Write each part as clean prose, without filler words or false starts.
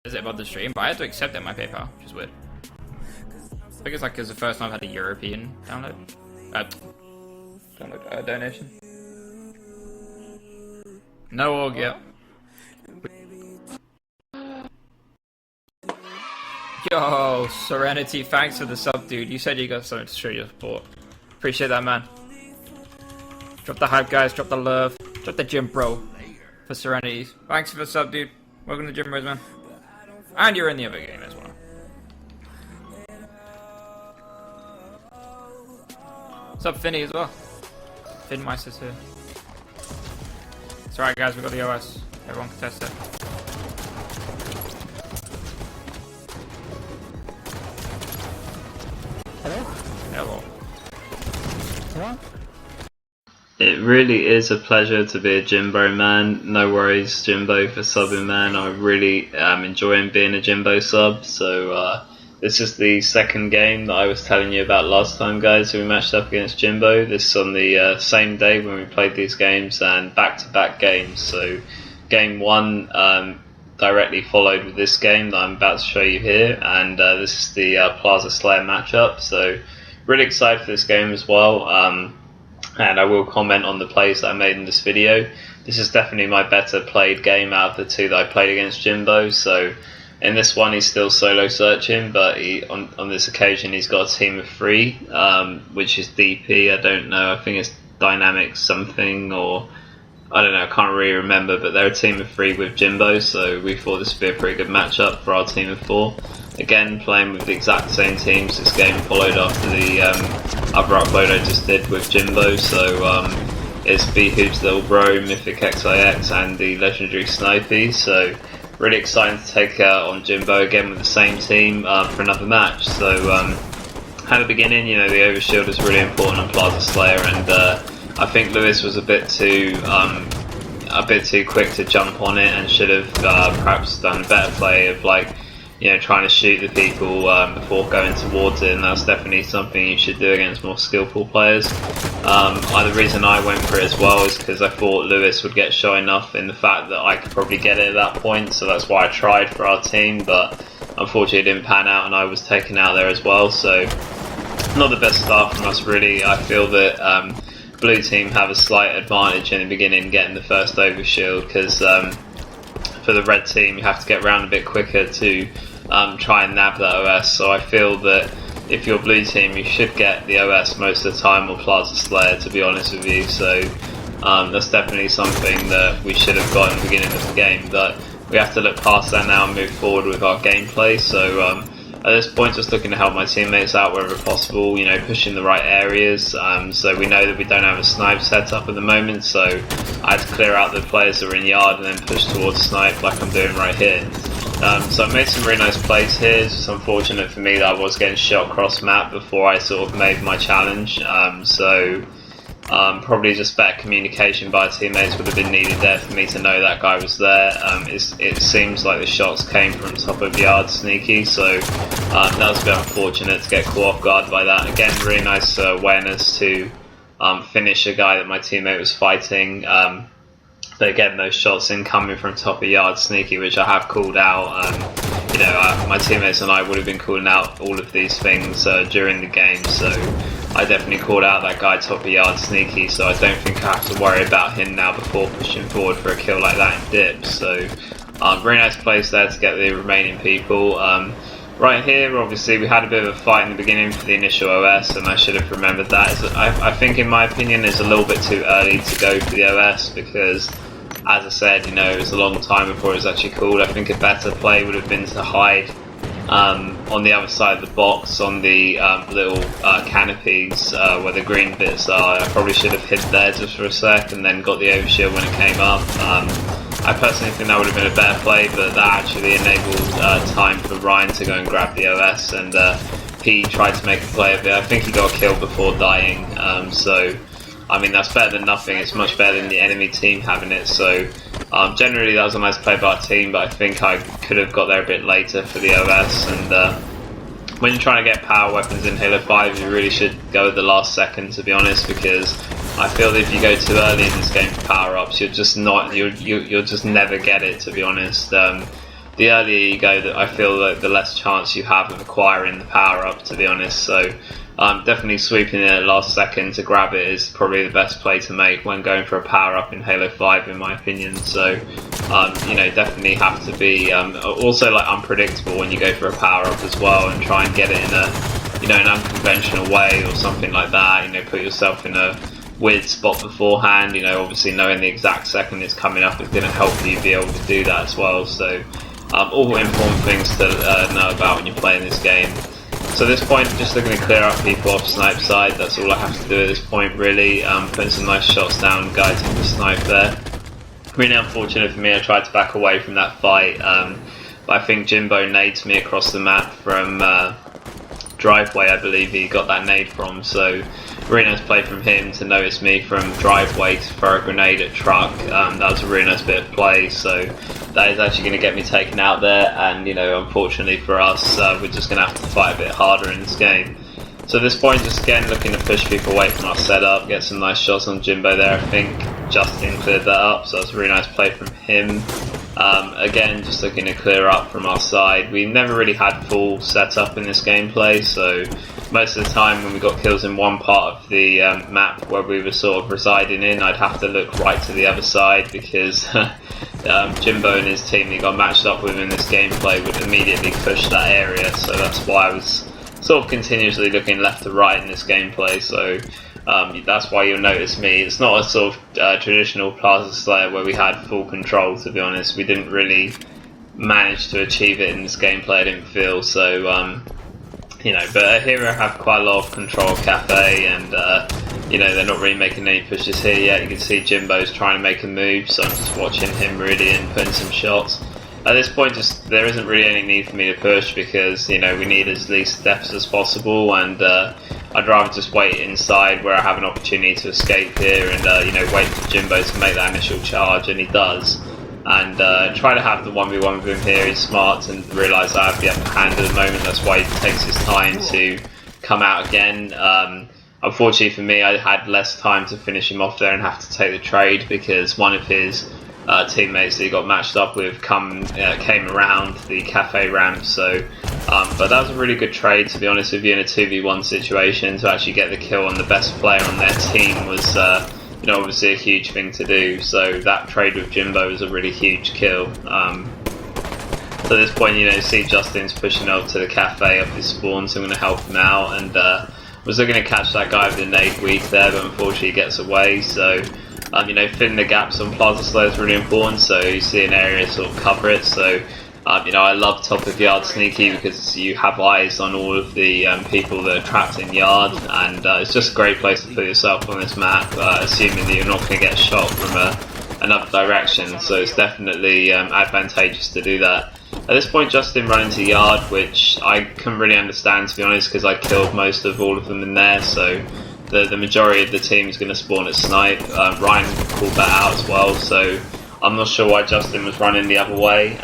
Is it about the stream? But I had to accept it in my PayPal, which is weird. I think it's like it's the first time I've had a European download. Donation. No org yet. Yo, Serenity, thanks for the sub, dude. You said you got something to show your support. Appreciate that, man. Drop the hype, guys. Drop the love. Drop the Jimbo for Serenity. Thanks for the sub, dude. Welcome to Jimbos, man. And you're in the other game as well. What's up, Finny, as well? Finmeister's here. It's alright, guys. We got the OS. Everyone can test it. Hello? Hello. Hello? It really is a pleasure to be a Jimbo man. No worries, Jimbo, for subbing, man. I really am enjoying being a Jimbo sub. So this is the second game that I was telling you about last time, guys. We matched up against Jimbo. This is on the same day when we played these games, and back-to-back games. So game one directly followed with this game that I'm about to show you here, and this is the Plaza Slayer matchup. So really excited for this game as well. And I will comment on the plays that I made in this video. This is definitely my better played game out of the two that I played against Jimbo. So in this one he's still solo searching, but on this occasion he's got a team of 3, which is DP. I don't know, I think it's Dynamic something, or I don't know, I can't really remember, but they're a team of 3 with Jimbo, so we thought this would be a pretty good matchup for our team of 4. Again, playing with the exact same teams. This game followed after the other upload I just did with Jimbo, so it's bhoupslilbro, Mythic XIX and the legendary Snipey, so really excited to take on Jimbo again with the same team for another match. So at the beginning, you know, the overshield is really important on Plaza Slayer, and I think Lewis was a bit too quick to jump on it, and should have perhaps done a better play of, like, you know, trying to shoot the people before going towards it, and that's definitely something you should do against more skillful players. The reason I went for it as well is because I thought Lewis would get shot enough in the fact that I could probably get it at that point, so that's why I tried for our team, but unfortunately it didn't pan out and I was taken out there as well, so not the best start from us really. I feel that blue team have a slight advantage in the beginning getting the first overshield, because for the red team you have to get around a bit quicker to try and nab that OS, so I feel that if you're blue team you should get the OS most of the time, or Plaza Slayer, to be honest with you. So that's definitely something that we should have got in the beginning of the game, but we have to look past that now and move forward with our gameplay. So at this point, just looking to help my teammates out wherever possible, you know, pushing the right areas. So we know that we don't have a snipe set up at the moment, so I had to clear out the players that are in yard and then push towards snipe like I'm doing right here. So I made some really nice plays here. It's just unfortunate for me that I was getting shot cross map before I sort of made my challenge. Probably just better communication by teammates would have been needed there for me to know that guy was there. It seems like the shots came from top of yard sneaky, so that was a bit unfortunate to get caught off guard by that. Again, really nice awareness to finish a guy that my teammate was fighting. But again, those shots incoming from top of yard sneaky, which I have called out. You know, my teammates and I would have been calling out all of these things during the game, so I definitely called out that guy top of yard sneaky, so I don't think I have to worry about him now before pushing forward for a kill like that in dip. So very nice place there to get the remaining people. Right here, obviously we had a bit of a fight in the beginning for the initial OS, and I should have remembered that. I think, in my opinion, it's a little bit too early to go for the OS, because, as I said, you know, it was a long time before it was actually called. I think a better play would have been to hide on the other side of the box, on the little canopies where the green bits are. I probably should have hid there just for a sec and then got the overshield when it came up. I personally think that would have been a better play, but that actually enabled time for Ryan to go and grab the OS, and he tried to make a play of it. I think he got killed before dying, so I mean, that's better than nothing. It's much better than the enemy team having it, so generally that was a nice play by our team, but I think I could have got there a bit later for the OS. And when you're trying to get power weapons in Halo 5, you really should go at the last second, to be honest, because I feel that if you go too early in this game for power-ups, you'll just never get it, to be honest. the earlier you go, that I feel like the less chance you have of acquiring the power up, to be honest. So definitely sweeping in at the last second to grab it is probably the best play to make when going for a power up in Halo 5, in my opinion. So you know, definitely have to be also like unpredictable when you go for a power up as well, and try and get it in a, you know, an unconventional way or something like that. You know, put yourself in a weird spot beforehand. You know, obviously knowing the exact second it's coming up is going to help you be able to do that as well. So all important things to know about when you're playing this game. So at this point, just looking to clear up people off snipe side. That's all I have to do at this point, really. Putting some nice shots down, guy took the snipe there. Really unfortunate for me, I tried to back away from that fight, but I think Jimbo nades me across the map from driveway, I believe he got that nade from. So really nice play from him to notice me from driveway to throw a grenade at truck. That was a really nice bit of play, so that is actually going to get me taken out there, and you know, unfortunately for us, we're just going to have to fight a bit harder in this game. So at this point, just again looking to push people away from our setup, get some nice shots on Jimbo there. I think Justin cleared that up, so that's a really nice play from him. Again, just looking to clear up from our side. We never really had full setup in this gameplay, so most of the time when we got kills in one part of the map where we were sort of residing in, I'd have to look right to the other side, because Jimbo and his team he got matched up with in this gameplay would immediately push that area, so that's why I was sort of continuously looking left to right in this gameplay. So that's why you'll notice me. It's not a sort of traditional Plaza Slayer where we had full control, to be honest. We didn't really manage to achieve it in this gameplay, I didn't feel. So you know, but here I have quite a lot of control of Cafe, and you know, they're not really making any pushes here yet. You can see Jimbo's trying to make a move, so I'm just watching him really and putting some shots. At this point, just there isn't really any need for me to push, because you know, we need as least deaths as possible, and I'd rather just wait inside where I have an opportunity to escape here, and you know, wait for Jimbo to make that initial charge, and he does. And try to have the 1v1 with him here. He's smart and realise I have the upper hand at the moment. That's why he takes his time to come out again. Unfortunately for me, I had less time to finish him off there and have to take the trade, because one of his teammates that he got matched up with came around the cafe ramp. So but that was a really good trade, to be honest with you, in a 2v1 situation. To actually get the kill on the best player on their team was you know, obviously a huge thing to do. So that trade with Jimbo was a really huge kill. So at this point, you know, see Justin's pushing up to the cafe up his spawn, so I'm going to help him out, and was looking to catch that guy with the nade weak there, but unfortunately he gets away. So you know, filling the gaps on Plaza Slayer is really important, so you see an area sort of cover it. So you know, I love top of yard sneaky, because you have eyes on all of the people that are trapped in yard, and it's just a great place to put yourself on this map, assuming that you're not going to get shot from another direction. So it's definitely advantageous to do that. At this point, Justin ran into yard, which I couldn't really understand, to be honest, because I killed most of all of them in there. So the majority of the team is going to spawn at snipe. Ryan called that out as well, so I'm not sure why Justin was running the other way.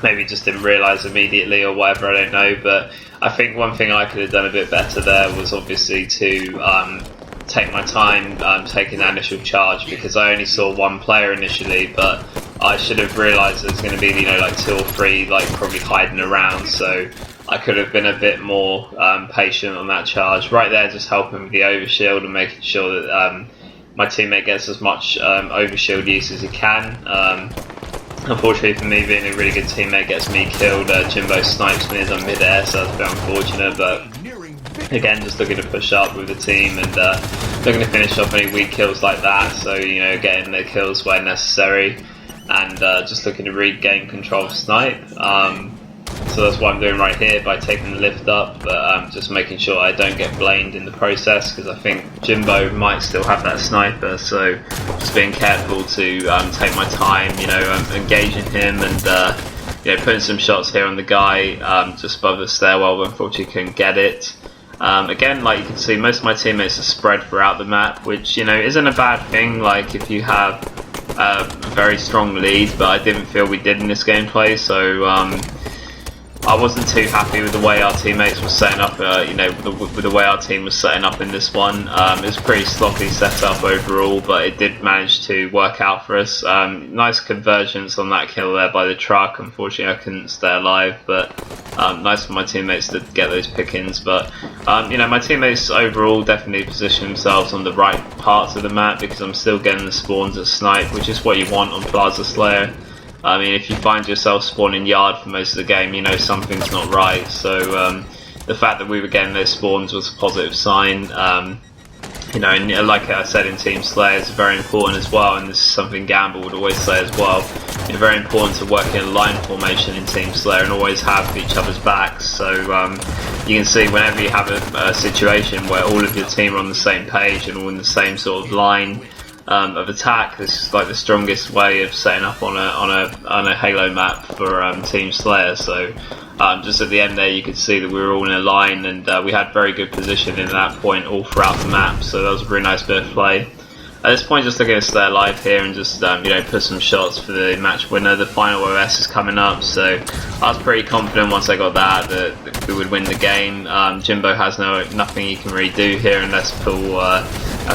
Maybe just didn't realise immediately or whatever, I don't know. But I think one thing I could have done a bit better there was obviously to take my time taking that initial charge, because I only saw one player initially, but I should have realised there's going to be, you know, like 2 or 3 like probably hiding around, so I could have been a bit more patient on that charge. Right there, just helping with the overshield and making sure that my teammate gets as much overshield use as he can. Unfortunately for me, being a really good teammate gets me killed. Jimbo snipes me as I'm mid-air, so that's a bit unfortunate, but again, just looking to push up with the team, and looking to finish off any weak kills like that, so you know, getting the kills where necessary, and just looking to regain control of snipe. So that's what I'm doing right here by taking the lift up, but just making sure I don't get blamed in the process, because I think Jimbo might still have that sniper, so just being careful to take my time, you know, engaging him, and you know, putting some shots here on the guy just above the stairwell, but unfortunately couldn't get it. Again, like you can see, most of my teammates are spread throughout the map, which, you know, isn't a bad thing, like if you have a very strong lead, but I didn't feel we did in this gameplay. So I wasn't too happy with the way our teammates were setting up, you know, with the way our team was setting up in this one. It was pretty sloppy setup overall, but it did manage to work out for us. Nice convergence on that kill there by the truck. Unfortunately, I couldn't stay alive, but nice for my teammates to get those pick-ins. But you know, my teammates overall definitely position themselves on the right parts of the map, because I'm still getting the spawns at snipe, which is what you want on Plaza Slayer. I mean, if you find yourself spawning yard for most of the game, you know something's not right. So the fact that we were getting those spawns was a positive sign. You know, and like I said in Team Slayer, it's very important as well, and this is something Gamble would always say as well. It's very important to work in a line formation in Team Slayer and always have each other's backs. So you can see whenever you have a situation where all of your team are on the same page and all in the same sort of line of attack, this is like the strongest way of setting up on a Halo map for Team Slayer. So just at the end there, you could see that we were all in a line, and we had very good position in that point all throughout the map. So that was a really nice bit of play. At this point, just looking to stay alive here and just you know, put some shots for the match winner. The final OS is coming up, so I was pretty confident once I got that we would win the game. Jimbo has nothing he can really do here unless pull a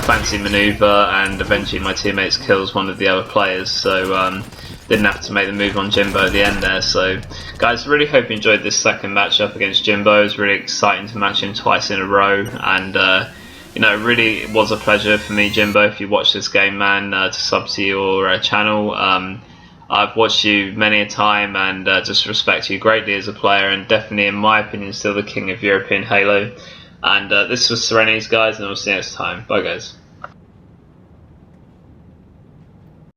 fancy maneuver, and eventually my teammates kills one of the other players. So didn't have to make the move on Jimbo at the end there. So guys, really hope you enjoyed this second matchup against Jimbo. It was really exciting to match him twice in a row, and you know, it really was a pleasure for me, Jimbo, if you watch this game, man, to sub to your channel. I've watched you many a time, and just respect you greatly as a player, and definitely, in my opinion, still the king of European Halo. And this was Serenity's, guys, and I'll see you next time. Bye, guys.